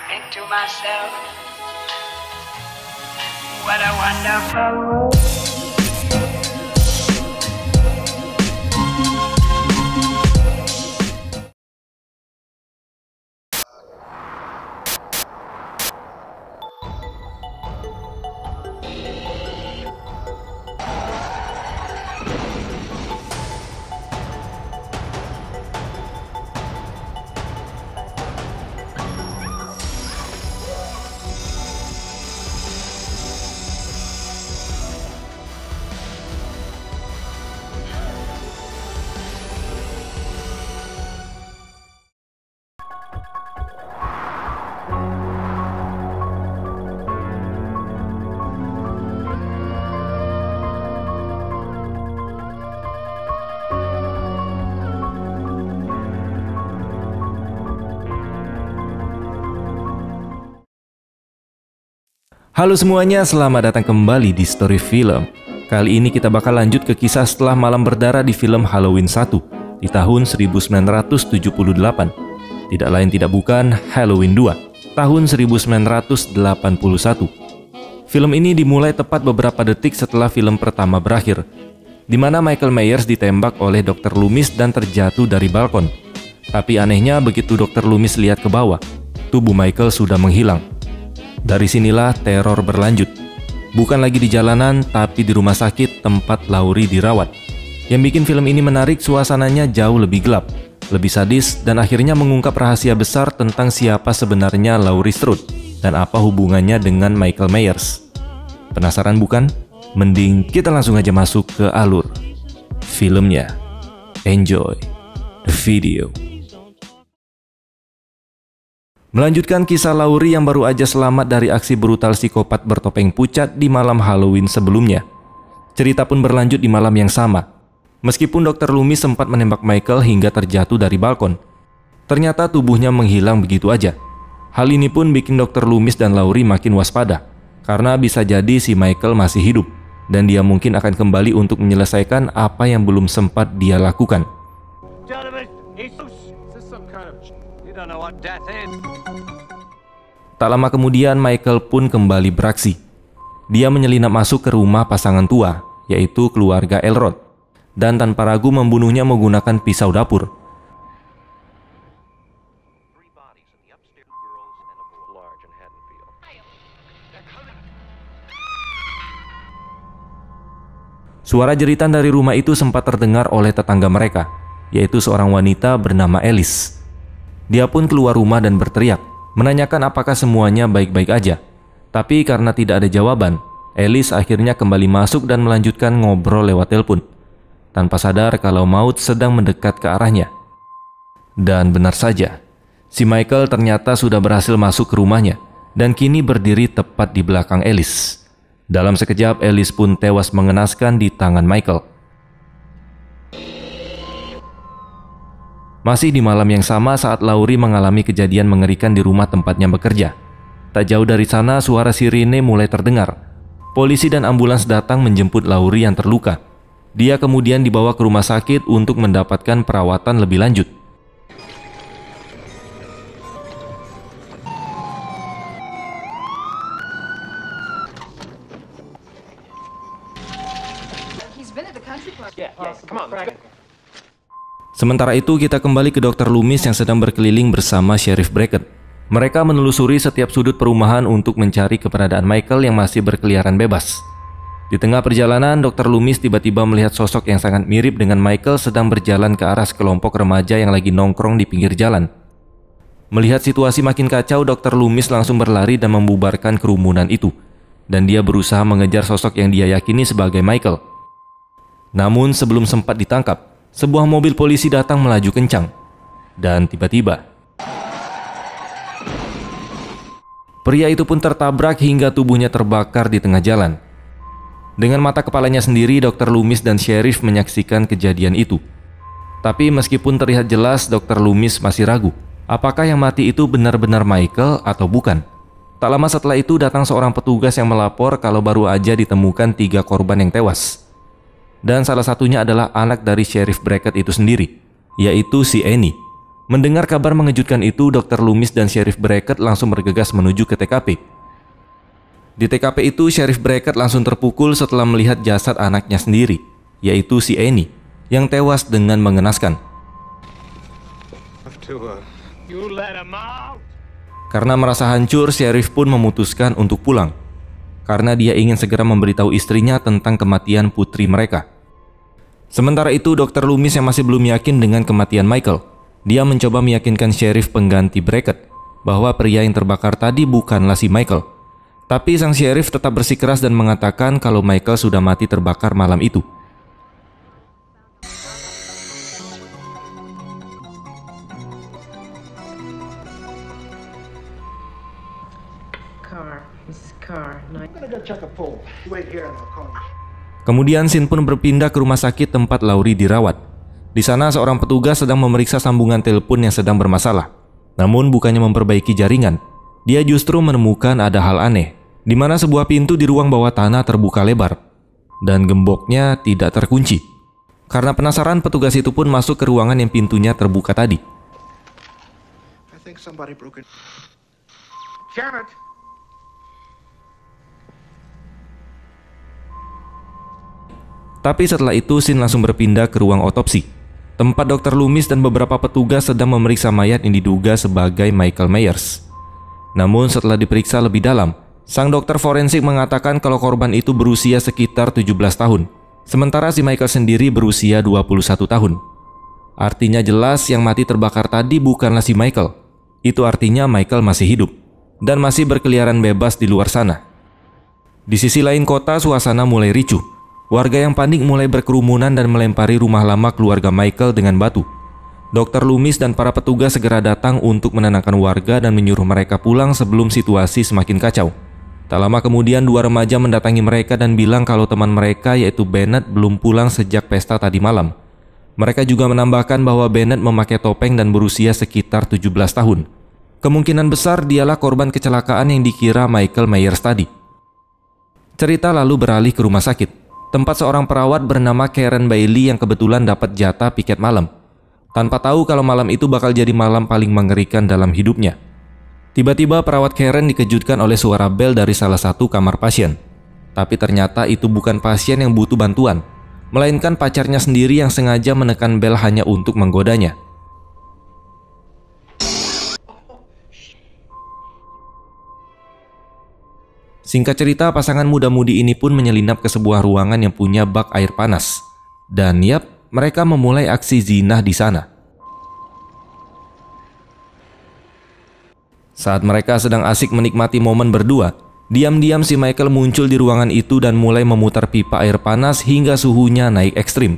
think to myself, what a wonderful world. Halo semuanya, selamat datang kembali di Story Film. Kali ini kita bakal lanjut ke kisah setelah Malam Berdarah di film Halloween 1 di tahun 1978. Tidak lain tidak bukan Halloween 2 tahun 1981. Film ini dimulai tepat beberapa detik setelah film pertama berakhir, di mana Michael Myers ditembak oleh Dr. Loomis dan terjatuh dari balkon. Tapi anehnya begitu Dr. Loomis lihat ke bawah, tubuh Michael sudah menghilang. Dari sinilah teror berlanjut. Bukan lagi di jalanan, tapi di rumah sakit tempat Laurie dirawat. Yang bikin film ini menarik, suasananya jauh lebih gelap, lebih sadis, dan akhirnya mengungkap rahasia besar tentang siapa sebenarnya Laurie Strode dan apa hubungannya dengan Michael Myers. Penasaran bukan? Mending kita langsung aja masuk ke alur filmnya. Enjoy the video. Melanjutkan kisah Laurie yang baru aja selamat dari aksi brutal psikopat bertopeng pucat di malam Halloween sebelumnya. Cerita pun berlanjut di malam yang sama. Meskipun Dr. Loomis sempat menembak Michael hingga terjatuh dari balkon, ternyata tubuhnya menghilang begitu aja. Hal ini pun bikin Dr. Loomis dan Laurie makin waspada, karena bisa jadi si Michael masih hidup, dan dia mungkin akan kembali untuk menyelesaikan apa yang belum sempat dia lakukan. Tak lama kemudian Michael pun kembali beraksi. Dia menyelinap masuk ke rumah pasangan tua, yaitu keluarga Elrod, dan tanpa ragu membunuhnya menggunakan pisau dapur. Suara jeritan dari rumah itu sempat terdengar oleh tetangga mereka, yaitu seorang wanita bernama Alice. Dia pun keluar rumah dan berteriak, menanyakan apakah semuanya baik-baik aja. Tapi karena tidak ada jawaban, Alice akhirnya kembali masuk dan melanjutkan ngobrol lewat telepon, tanpa sadar kalau maut sedang mendekat ke arahnya. Dan benar saja, si Michael ternyata sudah berhasil masuk ke rumahnya, dan kini berdiri tepat di belakang Alice. Dalam sekejap, Alice pun tewas mengenaskan di tangan Michael. Masih di malam yang sama saat Laurie mengalami kejadian mengerikan di rumah tempatnya bekerja. Tak jauh dari sana suara sirine mulai terdengar. Polisi dan ambulans datang menjemput Laurie yang terluka. Dia kemudian dibawa ke rumah sakit untuk mendapatkan perawatan lebih lanjut. Sementara itu kita kembali ke Dr. Loomis yang sedang berkeliling bersama Sheriff Brackett. Mereka menelusuri setiap sudut perumahan untuk mencari keberadaan Michael yang masih berkeliaran bebas. Di tengah perjalanan, Dr. Loomis tiba-tiba melihat sosok yang sangat mirip dengan Michael sedang berjalan ke arah sekelompok remaja yang lagi nongkrong di pinggir jalan. Melihat situasi makin kacau, Dr. Loomis langsung berlari dan membubarkan kerumunan itu. Dan dia berusaha mengejar sosok yang dia yakini sebagai Michael. Namun sebelum sempat ditangkap, sebuah mobil polisi datang melaju kencang. Dan tiba-tiba, pria itu pun tertabrak hingga tubuhnya terbakar di tengah jalan. Dengan mata kepalanya sendiri, Dr. Loomis dan Sheriff menyaksikan kejadian itu. Tapi meskipun terlihat jelas, Dr. Loomis masih ragu, apakah yang mati itu benar-benar Michael atau bukan. Tak lama setelah itu datang seorang petugas yang melapor kalau baru aja ditemukan 3 korban yang tewas. Dan salah satunya adalah anak dari Sheriff Brackett itu sendiri, yaitu si Annie. Mendengar kabar mengejutkan itu, Dr. Loomis dan Sheriff Brackett langsung bergegas menuju ke TKP. Di TKP itu, Sheriff Brackett langsung terpukul setelah melihat jasad anaknya sendiri, yaitu si Annie, yang tewas dengan mengenaskan. Karena merasa hancur, Sheriff pun memutuskan untuk pulang, karena dia ingin segera memberitahu istrinya tentang kematian putri mereka. Sementara itu, Dr. Loomis yang masih belum yakin dengan kematian Michael, dia mencoba meyakinkan Sheriff pengganti Brackett bahwa pria yang terbakar tadi bukanlah si Michael. Tapi sang Sheriff tetap bersikeras dan mengatakan kalau Michael sudah mati terbakar malam itu. Kemudian scene pun berpindah ke rumah sakit tempat Laurie dirawat. Di sana seorang petugas sedang memeriksa sambungan telepon yang sedang bermasalah. Namun bukannya memperbaiki jaringan, dia justru menemukan ada hal aneh, di mana sebuah pintu di ruang bawah tanah terbuka lebar dan gemboknya tidak terkunci. Karena penasaran, petugas itu pun masuk ke ruangan yang pintunya terbuka tadi. Tapi setelah itu scene langsung berpindah ke ruang otopsi, tempat Dr. Loomis dan beberapa petugas sedang memeriksa mayat yang diduga sebagai Michael Myers. Namun setelah diperiksa lebih dalam, sang dokter forensik mengatakan kalau korban itu berusia sekitar 17 tahun, sementara si Michael sendiri berusia 21 tahun. Artinya jelas yang mati terbakar tadi bukanlah si Michael. Itu artinya Michael masih hidup dan masih berkeliaran bebas di luar sana. Di sisi lain kota, suasana mulai ricuh. Warga yang panik mulai berkerumunan dan melempari rumah lama keluarga Michael dengan batu. Dr. Loomis dan para petugas segera datang untuk menenangkan warga dan menyuruh mereka pulang sebelum situasi semakin kacau. Tak lama kemudian dua remaja mendatangi mereka dan bilang kalau teman mereka yaitu Bennett belum pulang sejak pesta tadi malam. Mereka juga menambahkan bahwa Bennett memakai topeng dan berusia sekitar 17 tahun. Kemungkinan besar dialah korban kecelakaan yang dikira Michael Myers tadi. Cerita lalu beralih ke rumah sakit, tempat seorang perawat bernama Karen Bailey yang kebetulan dapat jatah piket malam, tanpa tahu kalau malam itu bakal jadi malam paling mengerikan dalam hidupnya. Tiba-tiba perawat Karen dikejutkan oleh suara bel dari salah satu kamar pasien. Tapi ternyata itu bukan pasien yang butuh bantuan, melainkan pacarnya sendiri yang sengaja menekan bel hanya untuk menggodanya. Singkat cerita, pasangan muda-mudi ini pun menyelinap ke sebuah ruangan yang punya bak air panas. Dan yap, mereka memulai aksi zina di sana. Saat mereka sedang asik menikmati momen berdua, diam-diam si Michael muncul di ruangan itu dan mulai memutar pipa air panas hingga suhunya naik ekstrim.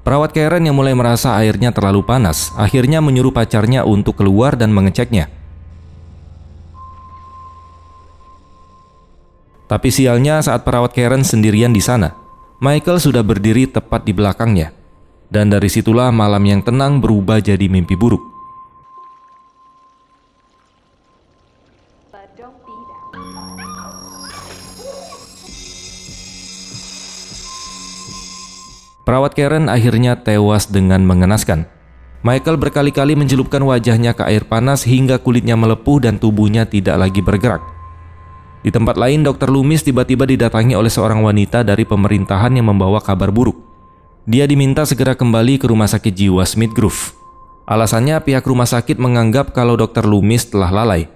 Perawat Karen yang mulai merasa airnya terlalu panas, akhirnya menyuruh pacarnya untuk keluar dan mengeceknya. Tapi sialnya saat perawat Karen sendirian di sana, Michael sudah berdiri tepat di belakangnya. Dan dari situlah malam yang tenang berubah jadi mimpi buruk. Perawat Karen akhirnya tewas dengan mengenaskan. Michael berkali-kali mencelupkan wajahnya ke air panas hingga kulitnya melepuh dan tubuhnya tidak lagi bergerak. Di tempat lain, Dr. Loomis tiba-tiba didatangi oleh seorang wanita dari pemerintahan yang membawa kabar buruk. Dia diminta segera kembali ke rumah sakit jiwa Smith Grove. Alasannya pihak rumah sakit menganggap kalau Dr. Loomis telah lalai.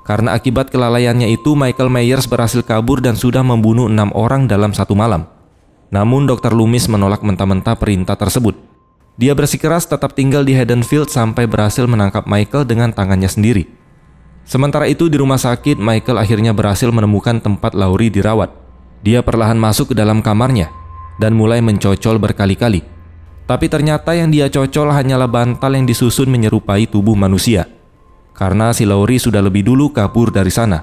Karena akibat kelalaiannya itu, Michael Myers berhasil kabur dan sudah membunuh 6 orang dalam satu malam. Namun Dr. Loomis menolak mentah-mentah perintah tersebut. Dia bersikeras tetap tinggal di Haddonfield sampai berhasil menangkap Michael dengan tangannya sendiri. Sementara itu di rumah sakit, Michael akhirnya berhasil menemukan tempat Laurie dirawat. Dia perlahan masuk ke dalam kamarnya dan mulai mencocol berkali-kali. Tapi ternyata yang dia cocol hanyalah bantal yang disusun menyerupai tubuh manusia. Karena si Laurie sudah lebih dulu kabur dari sana.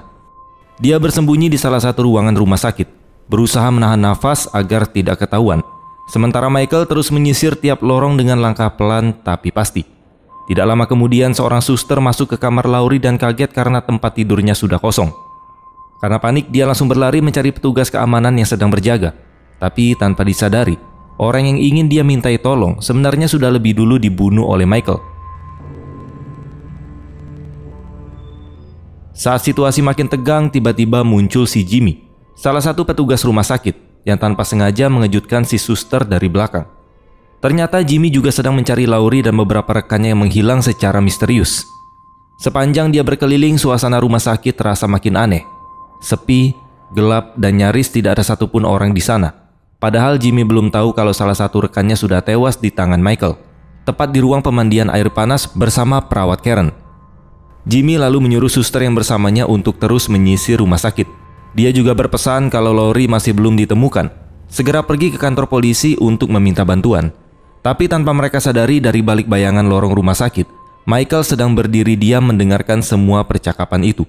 Dia bersembunyi di salah satu ruangan rumah sakit, berusaha menahan nafas agar tidak ketahuan. Sementara Michael terus menyisir tiap lorong dengan langkah pelan tapi pasti. Tidak lama kemudian seorang suster masuk ke kamar Laurie dan kaget karena tempat tidurnya sudah kosong. Karena panik, dia langsung berlari mencari petugas keamanan yang sedang berjaga. Tapi tanpa disadari, orang yang ingin dia mintai tolong sebenarnya sudah lebih dulu dibunuh oleh Michael. Saat situasi makin tegang, tiba-tiba muncul si Jimmy, salah satu petugas rumah sakit yang tanpa sengaja mengejutkan si suster dari belakang. Ternyata Jimmy juga sedang mencari Laurie dan beberapa rekannya yang menghilang secara misterius. Sepanjang dia berkeliling, suasana rumah sakit terasa makin aneh. Sepi, gelap, dan nyaris tidak ada satupun orang di sana. Padahal Jimmy belum tahu kalau salah satu rekannya sudah tewas di tangan Michael, tepat di ruang pemandian air panas bersama perawat Karen. Jimmy lalu menyuruh suster yang bersamanya untuk terus menyisir rumah sakit. Dia juga berpesan kalau Laurie masih belum ditemukan, segera pergi ke kantor polisi untuk meminta bantuan. Tapi tanpa mereka sadari, dari balik bayangan lorong rumah sakit, Michael sedang berdiri diam mendengarkan semua percakapan itu.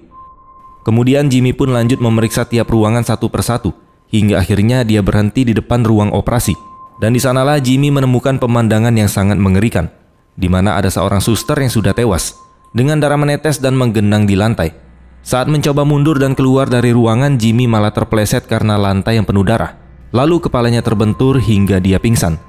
Kemudian Jimmy pun lanjut memeriksa tiap ruangan satu persatu, hingga akhirnya dia berhenti di depan ruang operasi. Dan di sanalah Jimmy menemukan pemandangan yang sangat mengerikan, di mana ada seorang suster yang sudah tewas, dengan darah menetes dan menggenang di lantai. Saat mencoba mundur dan keluar dari ruangan, Jimmy malah terpeleset karena lantai yang penuh darah. Lalu kepalanya terbentur hingga dia pingsan.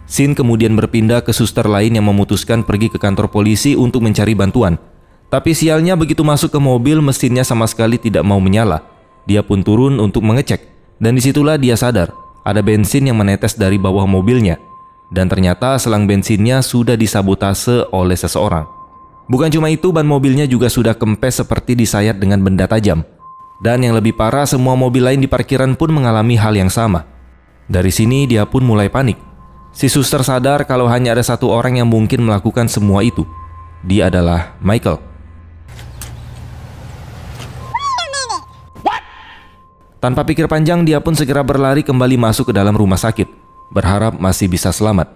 Scene kemudian berpindah ke suster lain yang memutuskan pergi ke kantor polisi untuk mencari bantuan. Tapi sialnya begitu masuk ke mobil, mesinnya sama sekali tidak mau menyala. Dia pun turun untuk mengecek. Dan disitulah dia sadar, ada bensin yang menetes dari bawah mobilnya. Dan ternyata selang bensinnya sudah disabotase oleh seseorang. Bukan cuma itu, ban mobilnya juga sudah kempes seperti disayat dengan benda tajam. Dan yang lebih parah, semua mobil lain di parkiran pun mengalami hal yang sama. Dari sini dia pun mulai panik. Si suster sadar kalau hanya ada satu orang yang mungkin melakukan semua itu. Dia adalah Michael. Tanpa pikir panjang, dia pun segera berlari kembali masuk ke dalam rumah sakit, berharap masih bisa selamat.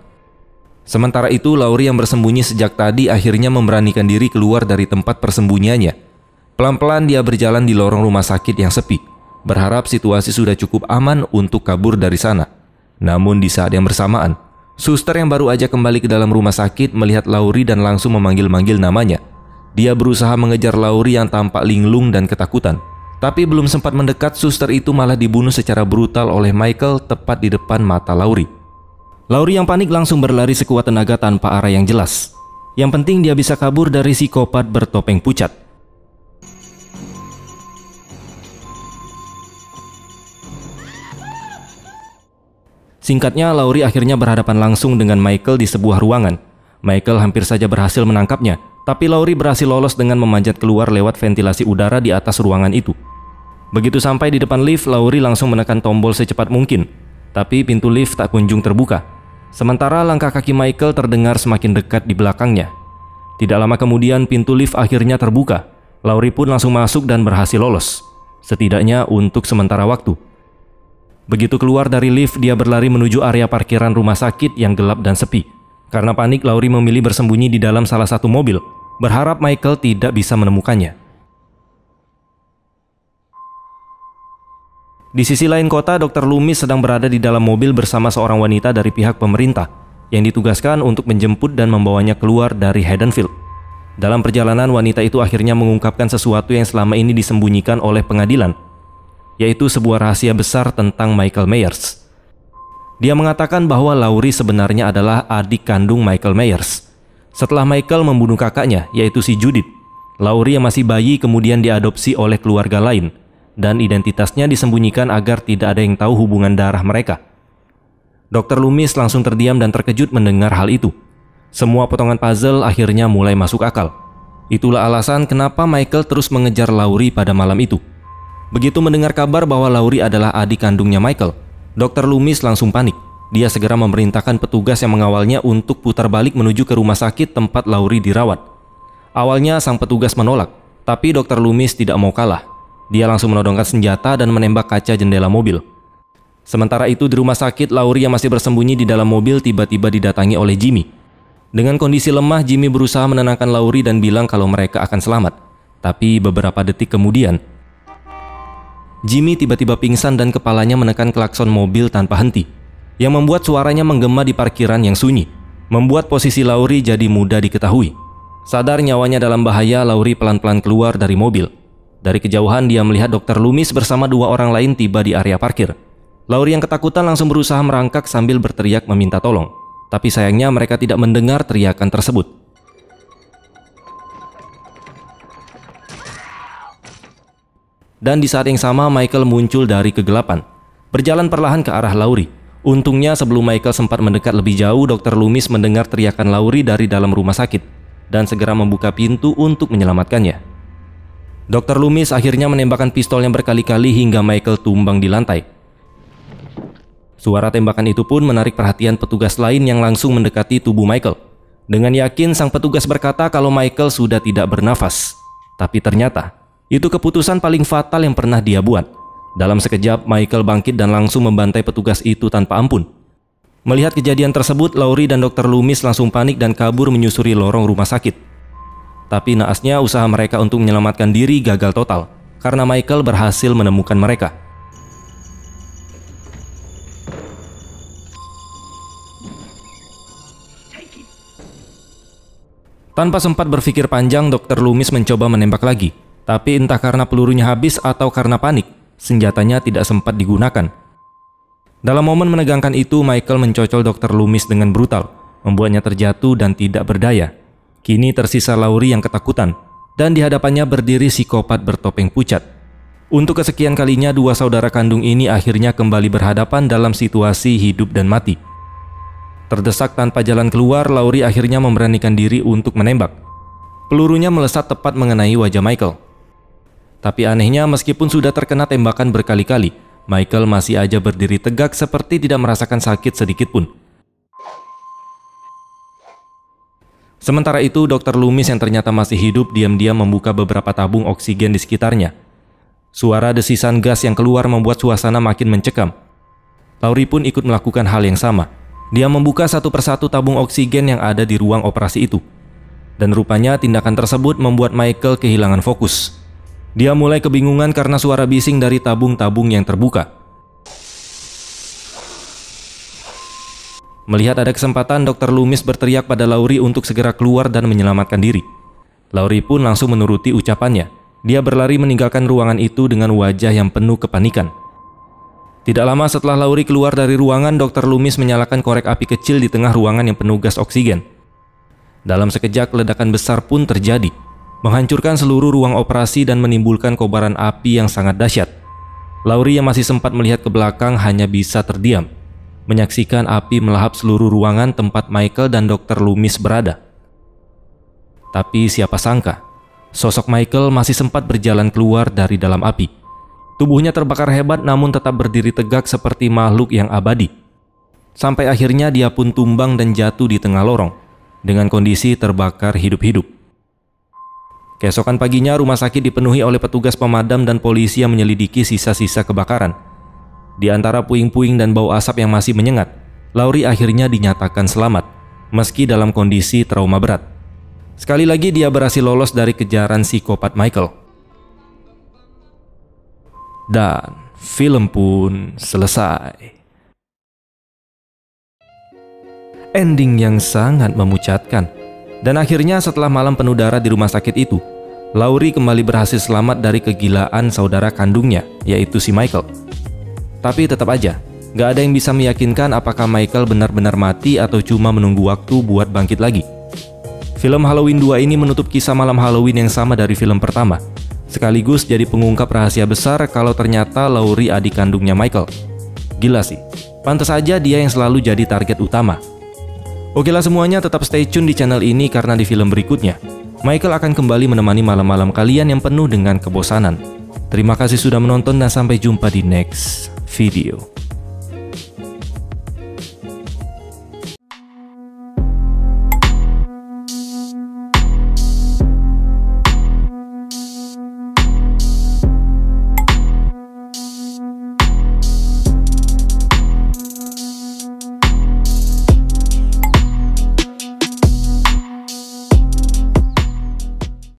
Sementara itu, Laurie yang bersembunyi sejak tadi akhirnya memberanikan diri keluar dari tempat persembunyiannya. Pelan-pelan dia berjalan di lorong rumah sakit yang sepi, berharap situasi sudah cukup aman untuk kabur dari sana. Namun di saat yang bersamaan, suster yang baru aja kembali ke dalam rumah sakit melihat Laurie dan langsung memanggil-manggil namanya. Dia berusaha mengejar Laurie yang tampak linglung dan ketakutan. Tapi belum sempat mendekat, suster itu malah dibunuh secara brutal oleh Michael tepat di depan mata Laurie. Laurie yang panik langsung berlari sekuat tenaga tanpa arah yang jelas. Yang penting dia bisa kabur dari psikopat bertopeng pucat. Singkatnya, Laurie akhirnya berhadapan langsung dengan Michael di sebuah ruangan. Michael hampir saja berhasil menangkapnya, tapi Laurie berhasil lolos dengan memanjat keluar lewat ventilasi udara di atas ruangan itu. Begitu sampai di depan lift, Laurie langsung menekan tombol secepat mungkin. Tapi pintu lift tak kunjung terbuka. Sementara langkah kaki Michael terdengar semakin dekat di belakangnya. Tidak lama kemudian pintu lift akhirnya terbuka. Laurie pun langsung masuk dan berhasil lolos, setidaknya untuk sementara waktu. Begitu keluar dari lift, dia berlari menuju area parkiran rumah sakit yang gelap dan sepi. Karena panik, Laurie memilih bersembunyi di dalam salah satu mobil, berharap Michael tidak bisa menemukannya. Di sisi lain kota, Dr. Loomis sedang berada di dalam mobil bersama seorang wanita dari pihak pemerintah yang ditugaskan untuk menjemput dan membawanya keluar dari Haddonfield. Dalam perjalanan, wanita itu akhirnya mengungkapkan sesuatu yang selama ini disembunyikan oleh pengadilan, yaitu sebuah rahasia besar tentang Michael Myers. Dia mengatakan bahwa Laurie sebenarnya adalah adik kandung Michael Myers. Setelah Michael membunuh kakaknya, yaitu si Judith, Laurie yang masih bayi kemudian diadopsi oleh keluarga lain, dan identitasnya disembunyikan agar tidak ada yang tahu hubungan darah mereka. Dr. Loomis langsung terdiam dan terkejut mendengar hal itu. Semua potongan puzzle akhirnya mulai masuk akal. Itulah alasan kenapa Michael terus mengejar Laurie pada malam itu. Begitu mendengar kabar bahwa Laurie adalah adik kandungnya Michael, Dr. Loomis langsung panik. Dia segera memerintahkan petugas yang mengawalnya untuk putar balik menuju ke rumah sakit tempat Laurie dirawat. Awalnya sang petugas menolak, tapi Dr. Loomis tidak mau kalah. Dia langsung menodongkan senjata dan menembak kaca jendela mobil. Sementara itu di rumah sakit, Laurie yang masih bersembunyi di dalam mobil tiba-tiba didatangi oleh Jimmy. Dengan kondisi lemah, Jimmy berusaha menenangkan Laurie dan bilang kalau mereka akan selamat. Tapi beberapa detik kemudian, Jimmy tiba-tiba pingsan dan kepalanya menekan klakson mobil tanpa henti, yang membuat suaranya menggema di parkiran yang sunyi, membuat posisi Laurie jadi mudah diketahui. Sadar nyawanya dalam bahaya, Laurie pelan-pelan keluar dari mobil. Dari kejauhan dia melihat Dr. Loomis bersama dua orang lain tiba di area parkir. Laurie yang ketakutan langsung berusaha merangkak sambil berteriak meminta tolong. Tapi sayangnya mereka tidak mendengar teriakan tersebut. Dan di saat yang sama Michael muncul dari kegelapan, berjalan perlahan ke arah Laurie. Untungnya sebelum Michael sempat mendekat lebih jauh, Dr. Loomis mendengar teriakan Laurie dari dalam rumah sakit dan segera membuka pintu untuk menyelamatkannya. Dr. Loomis akhirnya menembakkan pistolnya berkali-kali hingga Michael tumbang di lantai. Suara tembakan itu pun menarik perhatian petugas lain yang langsung mendekati tubuh Michael. Dengan yakin sang petugas berkata kalau Michael sudah tidak bernafas. Tapi ternyata itu keputusan paling fatal yang pernah dia buat. Dalam sekejap Michael bangkit dan langsung membantai petugas itu tanpa ampun. Melihat kejadian tersebut, Laurie dan Dr. Loomis langsung panik dan kabur menyusuri lorong rumah sakit. Tapi naasnya usaha mereka untuk menyelamatkan diri gagal total karena Michael berhasil menemukan mereka. Tanpa sempat berpikir panjang, Dr. Loomis mencoba menembak lagi. Tapi entah karena pelurunya habis atau karena panik, senjatanya tidak sempat digunakan. Dalam momen menegangkan itu, Michael mencocol Dr. Loomis dengan brutal, membuatnya terjatuh dan tidak berdaya. Kini tersisa Laurie yang ketakutan, dan di hadapannya berdiri psikopat bertopeng pucat. Untuk kesekian kalinya, dua saudara kandung ini akhirnya kembali berhadapan dalam situasi hidup dan mati. Terdesak tanpa jalan keluar, Laurie akhirnya memberanikan diri untuk menembak. Pelurunya melesat tepat mengenai wajah Michael. Tapi anehnya, meskipun sudah terkena tembakan berkali-kali, Michael masih aja berdiri tegak seperti tidak merasakan sakit sedikit pun. Sementara itu, Dr. Loomis yang ternyata masih hidup diam-diam membuka beberapa tabung oksigen di sekitarnya. Suara desisan gas yang keluar membuat suasana makin mencekam. Laurie pun ikut melakukan hal yang sama. Dia membuka satu persatu tabung oksigen yang ada di ruang operasi itu. Dan rupanya tindakan tersebut membuat Michael kehilangan fokus. Dia mulai kebingungan karena suara bising dari tabung-tabung yang terbuka. Melihat ada kesempatan, Dr. Loomis berteriak pada Laurie untuk segera keluar dan menyelamatkan diri. Laurie pun langsung menuruti ucapannya. Dia berlari meninggalkan ruangan itu dengan wajah yang penuh kepanikan. Tidak lama setelah Laurie keluar dari ruangan, Dr. Loomis menyalakan korek api kecil di tengah ruangan yang penuh gas oksigen. Dalam sekejap ledakan besar pun terjadi, menghancurkan seluruh ruang operasi dan menimbulkan kobaran api yang sangat dahsyat. Laurie yang masih sempat melihat ke belakang hanya bisa terdiam, menyaksikan api melahap seluruh ruangan tempat Michael dan Dr. Loomis berada. Tapi siapa sangka, sosok Michael masih sempat berjalan keluar dari dalam api. Tubuhnya terbakar hebat namun tetap berdiri tegak seperti makhluk yang abadi. Sampai akhirnya dia pun tumbang dan jatuh di tengah lorong, dengan kondisi terbakar hidup-hidup. Keesokan paginya rumah sakit dipenuhi oleh petugas pemadam dan polisi yang menyelidiki sisa-sisa kebakaran. Di antara puing-puing dan bau asap yang masih menyengat, Laurie akhirnya dinyatakan selamat, meski dalam kondisi trauma berat. Sekali lagi dia berhasil lolos dari kejaran psikopat Michael. Dan film pun selesai. Ending yang sangat memucatkan. Dan akhirnya setelah malam penuh darah di rumah sakit itu, Laurie kembali berhasil selamat dari kegilaan saudara kandungnya, yaitu si Michael. Tapi tetap aja, gak ada yang bisa meyakinkan apakah Michael benar-benar mati atau cuma menunggu waktu buat bangkit lagi. Film Halloween 2 ini menutup kisah malam Halloween yang sama dari film pertama, sekaligus jadi pengungkap rahasia besar kalau ternyata Laurie adik kandungnya Michael. Gila sih, pantas aja dia yang selalu jadi target utama. Oke lah semuanya, tetap stay tune di channel ini karena di film berikutnya Michael akan kembali menemani malam-malam kalian yang penuh dengan kebosanan. Terima kasih sudah menonton dan sampai jumpa di next video.